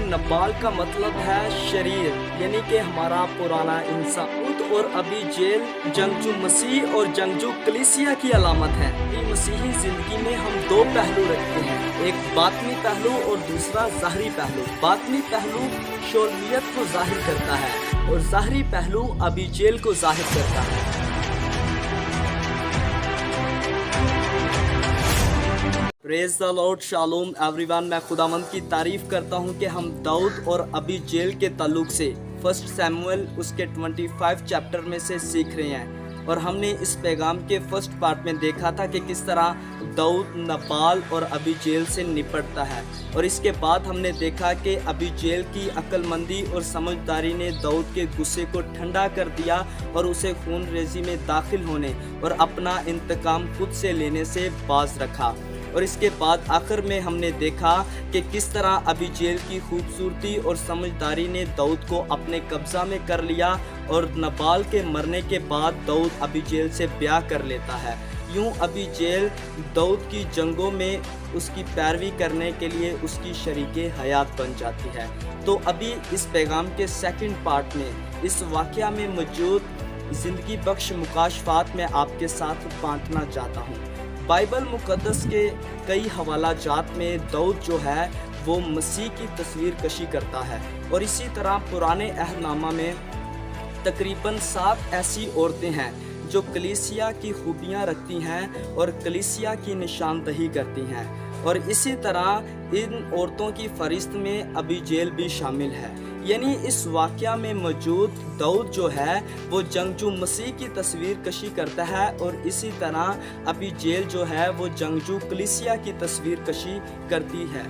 नबाल का मतलब है शरीर, यानी कि हमारा पुराना इंसान। और अभी जेल जंगजू मसीह और जंगजू कलीसिया की अलामत है। मसीही जिंदगी में हम दो पहलू रखते हैं, एक बातनी पहलू और दूसरा ज़ाहरी पहलू। बातनी पहलू शोलियत को जाहिर करता है और ज़ाहरी पहलू अभी जेल को जाहिर करता है। Praise the Lord, shalom everyone. मैं खुदावंद की तारीफ करता हूँ कि हम दाऊद और अभी जेल के ताल्लुक से 1 सैमुएल उसके 25 चैप्टर में से सीख रहे हैं। और हमने इस पैगाम के फर्स्ट पार्ट में देखा था कि किस तरह दाऊद नबाल और अभी जेल से निपटता है। और इसके बाद हमने देखा कि अभी जेल की अक्लमंदी और समझदारी ने दाऊद के गुस्से को ठंडा कर दिया और उसे खून रेजी में दाखिल होने और अपना इंतकाम खुद से लेने से बाज रखा। और इसके बाद आखिर में हमने देखा कि किस तरह अभी जेल की खूबसूरती और समझदारी ने दाऊद को अपने कब्ज़ा में कर लिया और नबाल के मरने के बाद दाऊद अभी जेल से ब्याह कर लेता है। यूं अभी जेल दाऊद की जंगों में उसकी पैरवी करने के लिए उसकी शरीके हयात बन जाती है। तो अभी इस पैगाम के सेकंड पार्ट में इस वाक़या में मौजूद ज़िंदगी बख्श मुकाशफात में आपके साथ बांटना चाहता हूँ। बाइबल मुक़द्दस के कई हवाला जात में दाऊद जो है वो मसीह की तस्वीर कशी करता है। और इसी तरह पुराने अहदनामा में तकरीबन 7 ऐसी औरतें हैं जो कलीसिया की खूबियाँ रखती हैं और कलीसिया की निशानदही करती हैं। और इसी तरह इन औरतों की फहरिस्त में अभी जेल भी शामिल है। यानी इस वाक़या में मौजूद दाऊद जो है वो जंगजू मसीह की तस्वीर कशी करता है और इसी तरह अभी जेल जो है वो जंगजू कलीसिया की तस्वीर कशी करती है।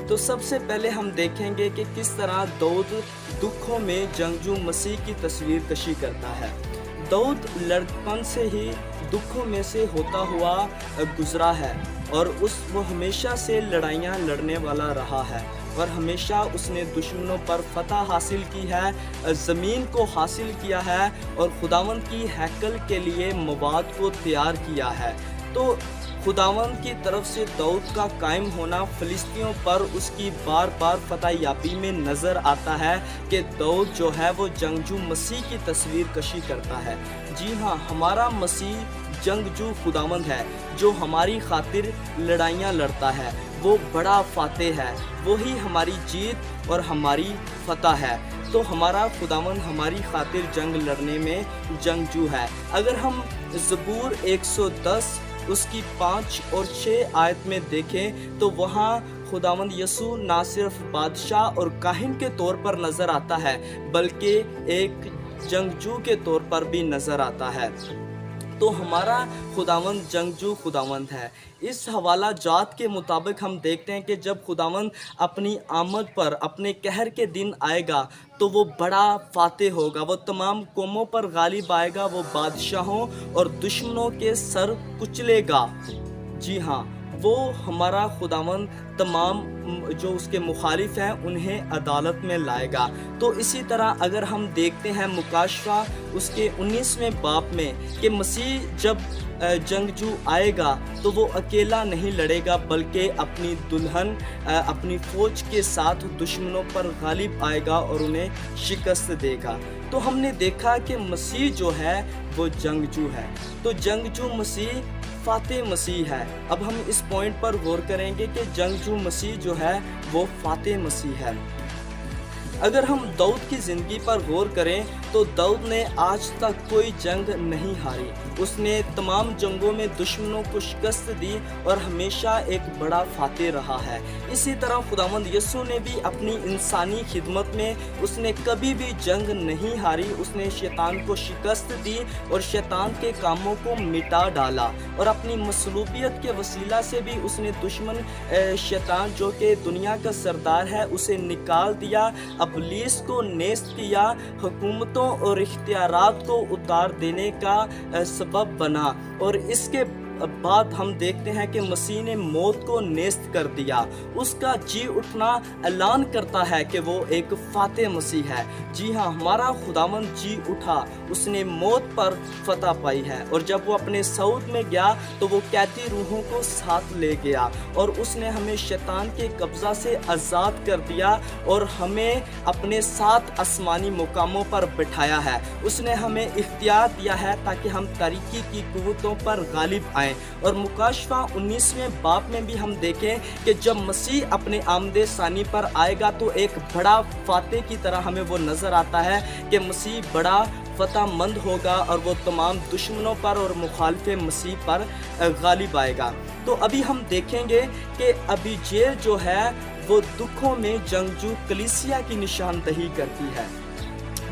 तो सबसे पहले हम देखेंगे कि किस तरह दाऊद दुखों में जंगजू मसीह की तस्वीर कशी करता है। दाऊद लड़कपन से ही दुखों में से होता हुआ गुजरा है और वो हमेशा से लड़ाइयाँ लड़ने वाला रहा है और हमेशा उसने दुश्मनों पर फतह हासिल की है, ज़मीन को हासिल किया है और खुदावंद की हैकल के लिए मवाद को तैयार किया है। तो खुदावंद की तरफ से दाऊद का कायम होना फ़िलिस्तीनियों पर उसकी बार बार फतह याबी में नज़र आता है कि दाऊद जो है वो जंगजू मसीह की तस्वीर कशी करता है। जी हाँ, हमारा मसीह जंगजू खुदावंद है जो हमारी खातिर लड़ाइयाँ लड़ता है। वो बड़ा फातेह है, वही हमारी जीत और हमारी फतह है। तो हमारा खुदावंद हमारी खातिर जंग लड़ने में जंगजू है। अगर हम ज़बूर 110 उसकी 5 और 6 आयत में देखें तो वहाँ खुदावंद यसू ना सिर्फ बादशाह और काहिन के तौर पर नज़र आता है बल्कि एक जंगजू के तौर पर भी नज़र आता है। तो हमारा खुदावंद जंगजू खुदावंद है। इस हवाला जात के मुताबिक हम देखते हैं कि जब खुदावंद अपनी आमद पर अपने कहर के दिन आएगा तो वो बड़ा फातेह होगा, वो तमाम कौमों पर गालिब आएगा, वो बादशाहों और दुश्मनों के सर कुचलेगा। जी हाँ, वो हमारा खुदावंद तमाम जो उसके मुखालिफ हैं उन्हें अदालत में लाएगा। तो इसी तरह अगर हम देखते हैं मुकाशफा उसके 19वें बाब में कि मसीह जब जंगजू आएगा तो वो अकेला नहीं लड़ेगा बल्कि अपनी दुल्हन अपनी फ़ौज के साथ दुश्मनों पर गालिब आएगा और उन्हें शिकस्त देगा। तो हमने देखा कि मसीह जो है वो जंगजू है। तो जंगजू मसीह फातेह मसीह है। अब हम इस पॉइंट पर गौर करेंगे कि जंगजू मसीह जो है वो फातेह मसीह है। अगर हम दाऊद की ज़िंदगी पर गौर करें तो दाऊद ने आज तक कोई जंग नहीं हारी। उसने तमाम जंगों में दुश्मनों को शिकस्त दी और हमेशा एक बड़ा फातेह रहा है। इसी तरह खुदावंद यसू ने भी अपनी इंसानी खिदमत में उसने कभी भी जंग नहीं हारी। उसने शैतान को शिकस्त दी और शैतान के कामों को मिटा डाला और अपनी मसलूबियत के वसीला से भी उसने दुश्मन शैतान जो कि दुनिया का सरदार है उसे निकाल दिया, इब्लीस को नेस्त किया, हुकूमतों और इख्तियारात को उतार देने का सबब बना। और इसके बाद हम देखते हैं कि मसीह ने मौत को नेस्त कर दिया। उसका जी उठना ऐलान करता है कि वो एक फातेह मसीह है। जी हाँ, हमारा खुदावंद जी उठा, उसने मौत पर फतह पाई है। और जब वो अपने सऊद में गया तो वो कैदी रूहों को साथ ले गया और उसने हमें शैतान के कब्जा से आज़ाद कर दिया और हमें अपने साथ आसमानी मुकामों पर बिठाया है। उसने हमें इख्तियार दिया है ताकि हम तारीकी की कुव्वतों पर गालिब आएँ। और मुकाशफा 19वें बाब में भी हम देखें कि जब मसीह अपने आमदे सानी पर आएगा तो एक बड़ा फातेह की तरह हमें वो नज़र आता है कि मसीह बड़ा फतहमंद होगा और वो तमाम दुश्मनों पर और मुखालिफ मसीह पर गालिब आएगा। तो अभी हम देखेंगे कि अबीजेल जो है वो दुखों में जंगजू कलीसिया की निशानदही करती है।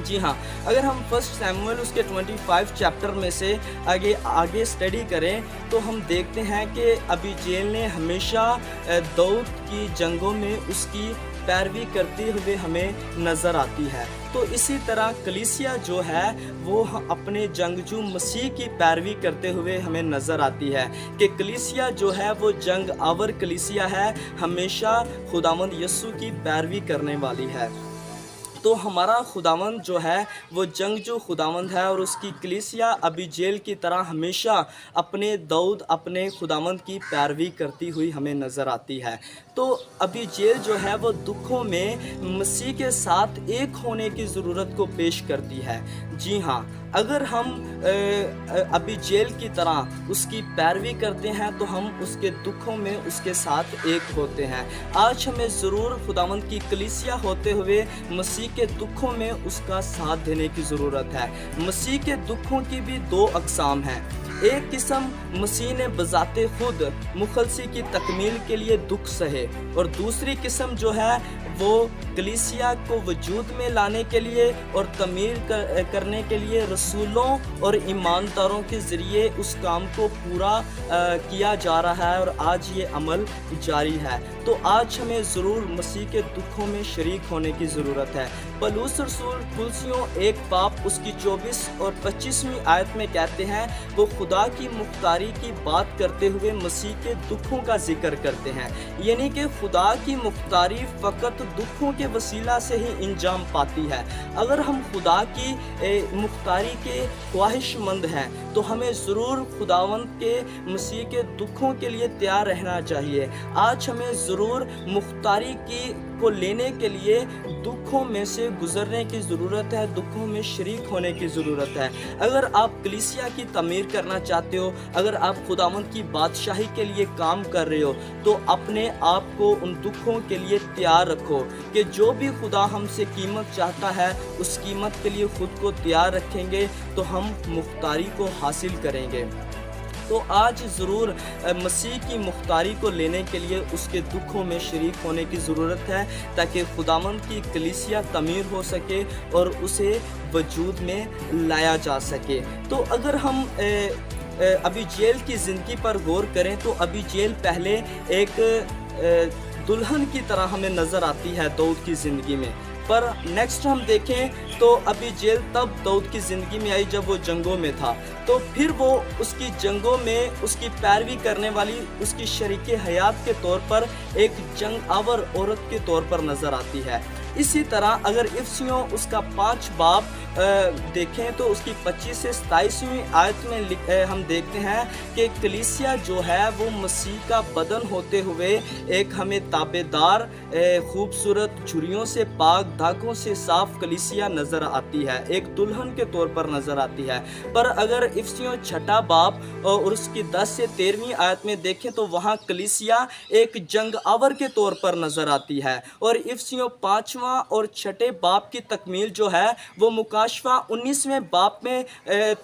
जी हाँ, अगर हम फर्स्ट सैमुएल उसके 25 चैप्टर में से आगे स्टडी करें तो हम देखते हैं कि अबीजेल ने हमेशा दाऊद की जंगों में उसकी पैरवी करते हुए हमें नज़र आती है। तो इसी तरह कलीसिया जो है वो अपने जंगजू मसीह की पैरवी करते हुए हमें नज़र आती है कि कलीसिया जो है वो जंग आवर कलीसिया है, हमेशा खुदावंद यीशु की पैरवी करने वाली है। तो हमारा खुदावंद जो है वो जंगजू खुदावंद है और उसकी कलीसिया अबीजेल की तरह हमेशा अपने दाऊद अपने खुदावंद की पैरवी करती हुई हमें नज़र आती है। तो अबीजेल जो है वो दुखों में मसीह के साथ एक होने की ज़रूरत को पेश करती है। जी हाँ, अगर हम अबीजेल की तरह उसकी पैरवी करते हैं तो हम उसके दुखों में उसके साथ एक होते हैं। आज हमें ज़रूर खुदावंद की कलीसिया होते हुए मसीह के दुखों में उसका साथ देने की ज़रूरत है। मसीह के दुखों की भी दो अक़साम हैं। एक किस्म मसीह ने बज़ाते खुद मुखलसी की तकमील के लिए दुख सहे और दूसरी किस्म जो है वो कलीसिया को वजूद में लाने के लिए और तमीर करने के लिए रसूलों और ईमानदारों के ज़रिए उस काम को पूरा किया जा रहा है और आज ये अमल जारी है। तो आज हमें ज़रूर मसीह के दुखों में शरीक होने की ज़रूरत है। पौलुस रसूल कुलसियों 1 बाब उसकी 24 और 25वीं आयत में कहते हैं, वो खुदा की मुख्तारी की बात करते हुए मसीह के दुखों का जिक्र करते हैं। यानी कि खुदा की मुख्तारी फ़कत दुखों के वसीला से ही इंजाम पाती है। अगर हम खुदा की मुख्तारी के ख्वाहिशमंद हैं तो हमें ज़रूर खुदावंद के मसीह के दुखों के लिए तैयार रहना चाहिए। आज हमें ज़रूर मुख्तारी को लेने के लिए दुखों में से गुजरने की ज़रूरत है, दुखों में शरीक होने की ज़रूरत है। अगर आप कलीसिया की तमीर करना चाहते हो, अगर आप खुदावंद की बादशाही के लिए काम कर रहे हो तो अपने आप को उन दुखों के लिए तैयार रखो कि जो भी खुदा हमसे कीमत चाहता है उस कीमत के लिए ख़ुद को तैयार रखेंगे तो हम मुख्तारी को हासिल करेंगे। तो आज ज़रूर मसीह की मुख्तारी को लेने के लिए उसके दुखों में शरीक होने की ज़रूरत है ताकि खुदावंद की कलीसिया तमीर हो सके और उसे वजूद में लाया जा सके। तो अगर हम अबीजेल की ज़िंदगी पर गौर करें तो अबीजेल पहले एक दुल्हन की तरह हमें नज़र आती है दाऊद की ज़िंदगी में, पर नेक्स्ट हम देखें तो अबीजेल तब दाऊद की ज़िंदगी में आई जब वो जंगों में था। तो फिर वो उसकी जंगों में उसकी पैरवी करने वाली उसकी शरीके हयात के तौर पर एक जंग आवर औरत के तौर पर नज़र आती है। इसी तरह अगर इफ्सियों उसका 5 बाब देखें तो उसकी 25 से 27वीं आयत में हम देखते हैं कि कलीसिया जो है वो मसीह का बदन होते हुए एक हमें ताबेदार खूबसूरत झुर्रियों से पाक धागों से साफ कलीसिया नज़र आती है, एक दुल्हन के तौर पर नज़र आती है। पर अगर इफ्सियों 6 बाब और उसकी 10 से 13वीं आयत में देखें तो वहाँ कलीसिया एक जंग आवर के तौर पर नज़र आती है। और इफ्सियों 5वां और 6 बाब की तकमील जो है वो मुकाशफा 19वें बाब में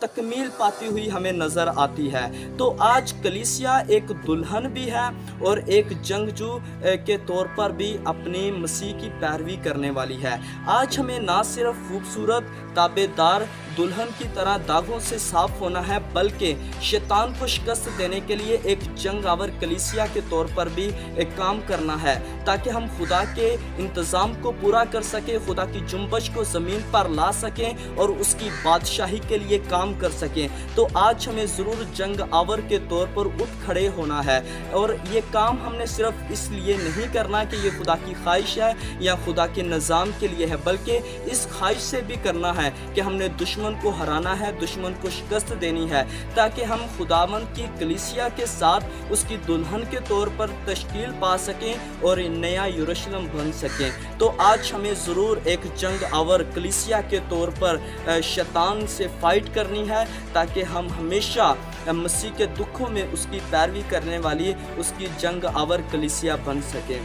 तकमील पाती हुई हमें नज़र आती है। तो आज कलीसिया एक दुल्हन भी है और एक जंगजू के तौर पर भी अपनी मसीह की पैरवी करने वाली है। आज हमें ना सिर्फ खूबसूरत ताबेदार दुल्हन की तरह दागों से साफ होना है, बल्कि शैतान को शिकस्त देने के लिए एक जंगावर कलीसिया के तौर पर भी एक काम करना है, ताकि हम खुदा के इंतज़ाम को पूरा कर सकें, खुदा की जुम्बश को ज़मीन पर ला सकें और उसकी बादशाही के लिए काम कर सकें। तो आज हमें ज़रूर जंग आवर के तौर पर उठ खड़े होना है, और ये काम हमने सिर्फ इसलिए नहीं करना कि ये खुदा की ख्वाहिश है या खुदा के निज़ाम के लिए है, बल्कि इस ख्वाहिश से भी करना है कि हमने दुश्मन को हराना है, दुश्मन को शिकस्त देनी है, ताकि हम खुदावंद की कलीसिया के साथ उसकी दुल्हन के तौर पर तश्कील पा सकें और नया यरूशलेम बन सकें। तो आज हमें ज़रूर एक जंग आवर कलीसिया के तौर पर शैतान से फाइट करनी है, ताकि हम हमेशा मसीह के दुखों में उसकी पैरवी करने वाली उसकी जंग आवर कलीसिया बन सकें।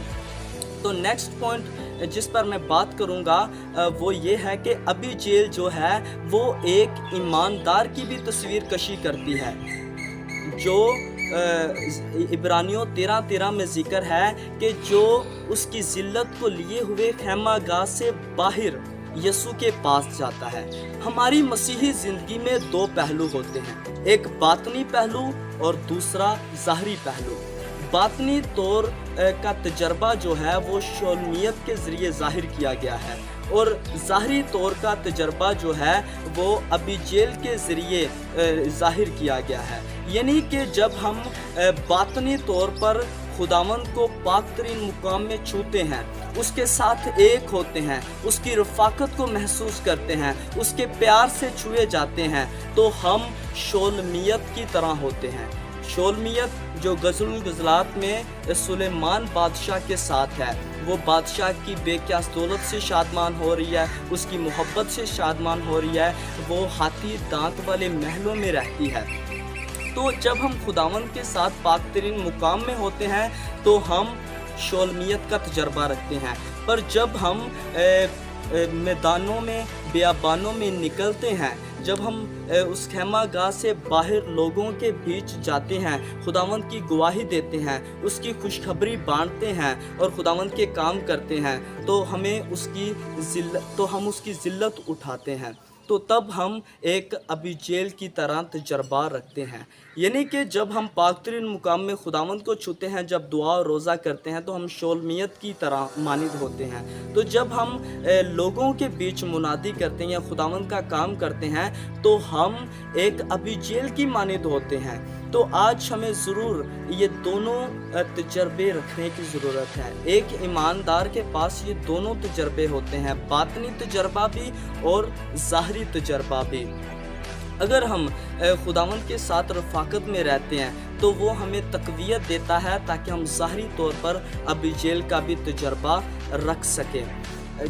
तो नेक्स्ट पॉइंट जिस पर मैं बात करूंगा वो ये है कि अबी जेल जो है वो एक ईमानदार की भी तस्वीर कशी करती है, जो इब्रानियों 13:13 में जिक्र है कि जो उसकी जिल्लत को लिए हुए खैमागाह से बाहर यसु के पास जाता है। हमारी मसीही ज़िंदगी में दो पहलू होते हैं, एक बातनी पहलू और दूसरा ज़ाहरी पहलू। बातनी तौर का तजर्बा जो है वो शोलमियत के ज़रिए ज़ाहिर किया गया है, और ज़ाहरी तौर का तजर्बा जो है वो अबी जेल के ज़रिए ज़ाहिर किया गया है। यानी कि जब हम बातनी तौर पर खुदावंद को पाक तरीन मुकाम में छूते हैं, उसके साथ एक होते हैं, उसकी रफ़ाकत को महसूस करते हैं, उसके प्यार से छुए जाते हैं, तो हम शोलमियत की तरह होते हैं। शोलमियत जो गज़लुल गज़लात में सुलेमान बादशाह के साथ है, वो बादशाह की बेक्यास दौलत से शादमान हो रही है, उसकी मोहब्बत से शादमान हो रही है, वो हाथी दांत वाले महलों में रहती है। तो जब हम खुदावंद के साथ पाक तरीन मुकाम में होते हैं तो हम शोलमियत का तजर्बा रखते हैं, पर जब हम मैदानों में बियाबानों में निकलते हैं, जब हम उस खैमागाह से बाहर लोगों के बीच जाते हैं, खुदावंद की गवाही देते हैं, उसकी खुशखबरी बांटते हैं और खुदावंद के काम करते हैं, तो हम उसकी ज़िल्लत उठाते हैं, तो तब हम एक अबी जेल की तरह तजर्बा रखते हैं। यानी कि जब हम पाक तरीन मुकाम में खुदावंद को छूते हैं, जब दुआ और रोज़ा करते हैं, तो हम शोलमियत की तरह मानिद होते हैं। तो जब हम लोगों के बीच मुनादी करते हैं या खुदावंद का काम करते हैं, तो हम एक अबी जेल की मानिद होते हैं। तो आज हमें ज़रूर ये दोनों तजर्बे रखने की ज़रूरत है। एक ईमानदार के पास ये दोनों तजर्बे होते हैं, बातनी तजर्बा भी और ज़ाहरी तजर्बा भी। अगर हम खुदावंद के साथ रफ़ाकत में रहते हैं तो वो हमें तक़वियत देता है, ताकि हम ज़ाहरी तौर पर अबी जेल का भी तजर्बा रख सकें।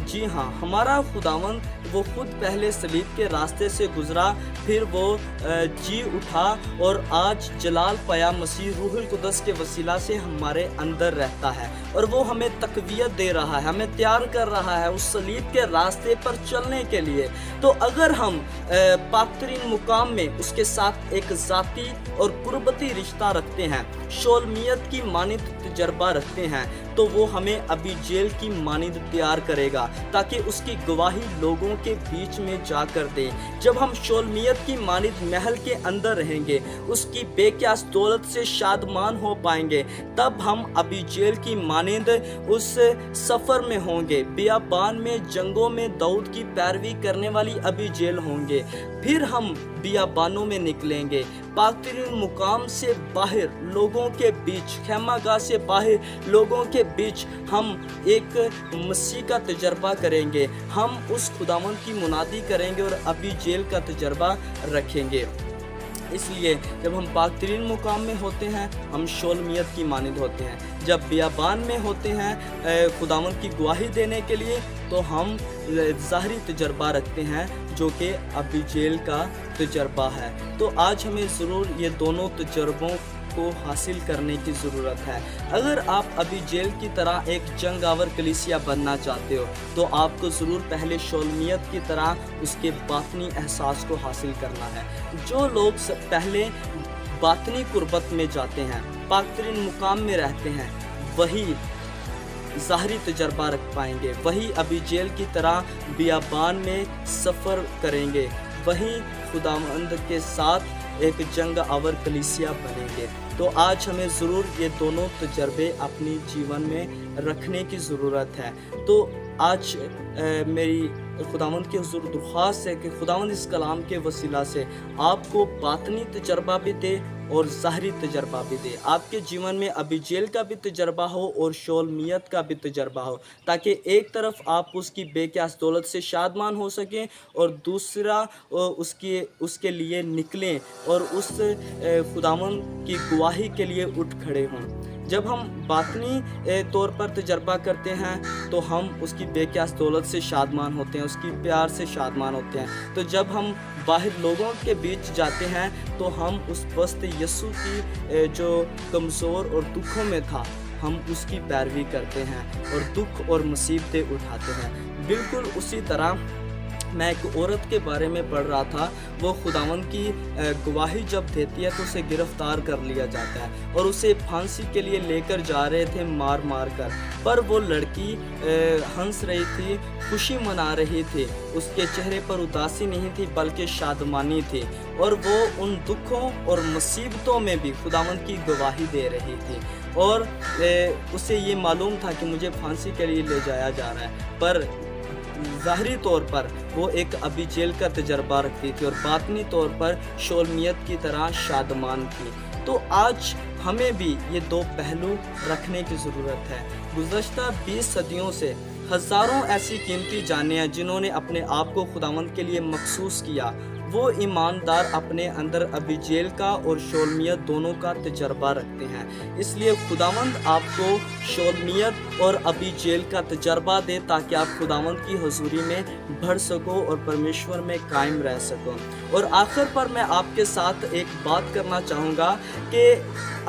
जी हाँ, हमारा खुदावंद वो खुद पहले सलीब के रास्ते से गुज़रा, फिर वो जी उठा और आज जलाल पाया मसीह रूहुल कुदस के वसीला से हमारे अंदर रहता है, और वो हमें तक़वियत दे रहा है, हमें तैयार कर रहा है उस सलीब के रास्ते पर चलने के लिए। तो अगर हम पाक तरीन मुकाम में उसके साथ एक ज़ाती और कुर्बती रिश्ता रखते हैं, शोलमियत की मानिद तजर्बा रखते हैं, तो वो हमें अबी जेल की मानिद तैयार करेगा, ताकि उसकी गवाही लोगों के बीच में जाकर दे। जब हम शोलमियत की मानिद महल के अंदर रहेंगे, उसकी बेक्यास दौलत से शादमान हो पाएंगे, तब हम अबी जेल की मानिद उस सफ़र में होंगे, बियाबान में जंगों में दाऊद की पैरवी करने वाली अबी जेल होंगे। फिर हम बियाबानों में निकलेंगे, पाक तरीन मुकाम से बाहर लोगों के बीच, खैमागाह से बाहर लोगों के बीच हम एक मसीह का तजर्बा करेंगे, हम उस खुदावंद की मुनादी करेंगे और अबी जेल का तजर्बा रखेंगे। इसलिए जब हम पाक तरीन मुकाम में होते हैं, हम शोलमियत की मानिद होते हैं। जब बियाबान में होते हैं खुदावंद की गवाही देने के लिए, तो हम ज़ाहरी तजर्बा रखते हैं, जो कि अबी जेल का तजर्बा है। तो आज हमें ज़रूर ये दोनों तजर्बों को हासिल करने की ज़रूरत है। अगर आप अबी जेल की तरह एक जंगावर कलीसिया बनना चाहते हो, तो आपको ज़रूर पहले शोलमियत की तरह उसके बातनी एहसास को हासिल करना है। जो लोग पहले बातनी कुर्बत में जाते हैं, पाक तरीन मुकाम में रहते हैं, वही ज़ाहरी तजर्बा रख पाएंगे, वही अबी जेल की तरह बियाबान में सफ़र करेंगे, वहीं खुदावंद के साथ एक जंग आवर कलीसिया बनेंगे। तो आज हमें ज़रूर ये दोनों तजर्बे अपनी जीवन में रखने की ज़रूरत है। तो आज मेरी खुदावंद की हुज़ूर दुर्ख्वास्त है कि खुदावंद इस कलाम के वसीला से आपको बातनी तजर्बा भी दे और ज़ाहरी तजर्बा भी दे। आपके जीवन में अबीजेल का भी तजर्बा हो और शोलमियत का भी तजर्बा हो, ताकि एक तरफ आप उसकी बेक्यास दौलत से शादमान हो सकें और दूसरा उसके लिए निकलें और उस खुदावंद की गवाही के लिए उठ खड़े हों। जब हम बातनी तौर पर तजर्बा करते हैं तो हम उसकी बेक्यास दौलत से शादमान होते हैं, उसकी प्यार से शादमान होते हैं। तो जब हम बाहर लोगों के बीच जाते हैं तो हम उस पस्त यीशु की जो कमज़ोर और दुखों में था, हम उसकी पैरवी करते हैं और दुख और मुसीबतें उठाते हैं। बिल्कुल उसी तरह मैं एक औरत के बारे में पढ़ रहा था। वो खुदावंद की गवाही जब देती है तो उसे गिरफ्तार कर लिया जाता है और उसे फांसी के लिए लेकर जा रहे थे मार मार कर, पर वो लड़की हंस रही थी, खुशी मना रही थी, उसके चेहरे पर उदासी नहीं थी बल्कि शादमानी थी और वो उन दुखों और मुसीबतों में भी खुदावंद की गवाही दे रही थी। और उसे ये मालूम था कि मुझे फांसी के लिए ले जाया जा रहा है, पर ज़ाहरी तौर पर वो एक अबीजेल का तजर्बा रखती थी और बातनी तौर पर शोलमियत की तरह शादमान थी। तो आज हमें भी ये दो पहलू रखने की ज़रूरत है। गुज़श्ता 20 सदियों से हज़ारों ऐसी कीमती जानें हैं जिन्होंने अपने आप को खुदावंद के लिए मखसूस किया। वो ईमानदार अपने अंदर अबीजेल का और शोलमियत दोनों का तजर्बा रखते हैं। इसलिए खुदावंद आपको शोलमियत और अबीजेल का तजर्बा दे ताकि आप खुदावंद की हुजूरी में बढ़ सको और परमेश्वर में कायम रह सको। और आखिर पर मैं आपके साथ एक बात करना चाहूँगा कि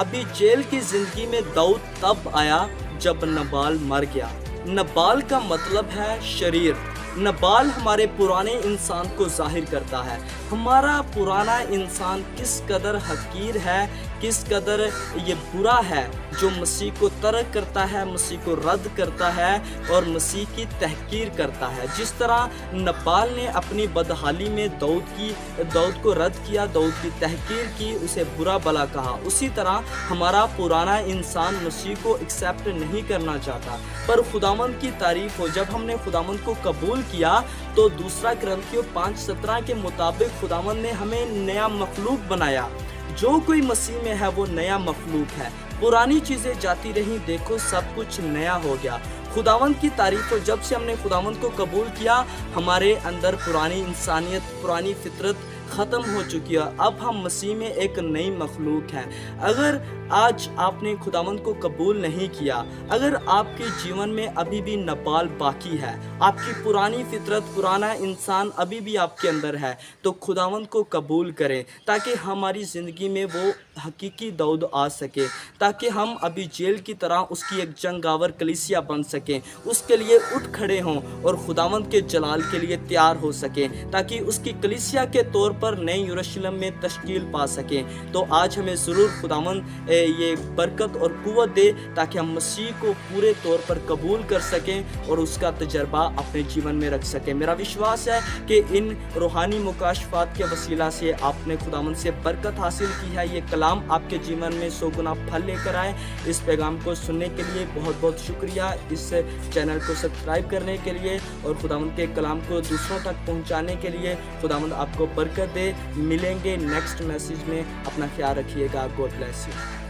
अबीजेल की ज़िंदगी में दाऊद तब आया जब नबाल मर गया। नबाल का मतलब है शरीर। नबाल हमारे पुराने इंसान को जाहिर करता है। हमारा पुराना इंसान किस कदर हकीर है, किस कदर ये बुरा है, जो मसीह को तर्क करता है, मसीह को रद्द करता है और मसीह की तहकीर करता है। जिस तरह नबाल ने अपनी बदहाली में दाऊद को रद्द किया, दाऊद की तहकीर की, उसे बुरा भला कहा, उसी तरह हमारा पुराना इंसान मसीह को एक्सेप्ट नहीं करना चाहता। पर खुदावंद की तारीफ हो, जब हमने खुदावंद को कबूल किया तो दूसरा कुरिन्थियों 5:17 के मुताबिक खुदावंद ने हमें नया मखलूक बनाया। जो कोई मसीह में है वो नया मखलूक है। पुरानी चीज़ें जाती रहीं, देखो सब कुछ नया हो गया। खुदावंद की तारीफ हो, जब से हमने खुदावंद को कबूल किया हमारे अंदर पुरानी इंसानियत, पुरानी फितरत ख़त्म हो चुकी है। अब हम मसीह में एक नई मखलूक हैं। अगर आज आपने खुदावंद को कबूल नहीं किया, अगर आपके जीवन में अभी भी नबाल बाकी है, आपकी पुरानी फितरत, पुराना इंसान अभी भी आपके अंदर है, तो खुदावंद को कबूल करें ताकि हमारी ज़िंदगी में वो हकीकी दाऊद आ सके, ताकि हम अबीजेल की तरह उसकी एक जंगावर कलीसिया बन सकें, उसके लिए उठ खड़े हों और खुदावंद के जलाल के लिए तैयार हो सकें, ताकि उसकी कलीसिया के तौर पर नए यरूशलेम में तश्कील पा सकें। तो आज हमें ज़रूर खुदावंद ये बरकत और कुव्वत दे ताकि हम मसीह को पूरे तौर पर कबूल कर सकें और उसका तजर्बा अपने जीवन में रख सकें। मेरा विश्वास है कि इन रूहानी मुकाशफात के वसीला से आपने खुदावंद से बरकत हासिल की है। ये कलाम आपके जीवन में 100 गुना फल लेकर आए। इस पैगाम को सुनने के लिए बहुत बहुत शुक्रिया। इस चैनल को सब्सक्राइब करने के लिए और खुदावंद के कलाम को दूसरों तक पहुँचाने के लिए खुदावंद आपको बरकत दे। मिलेंगे नेक्स्ट मैसेज में। अपना ख्याल रखिएगा। God bless you.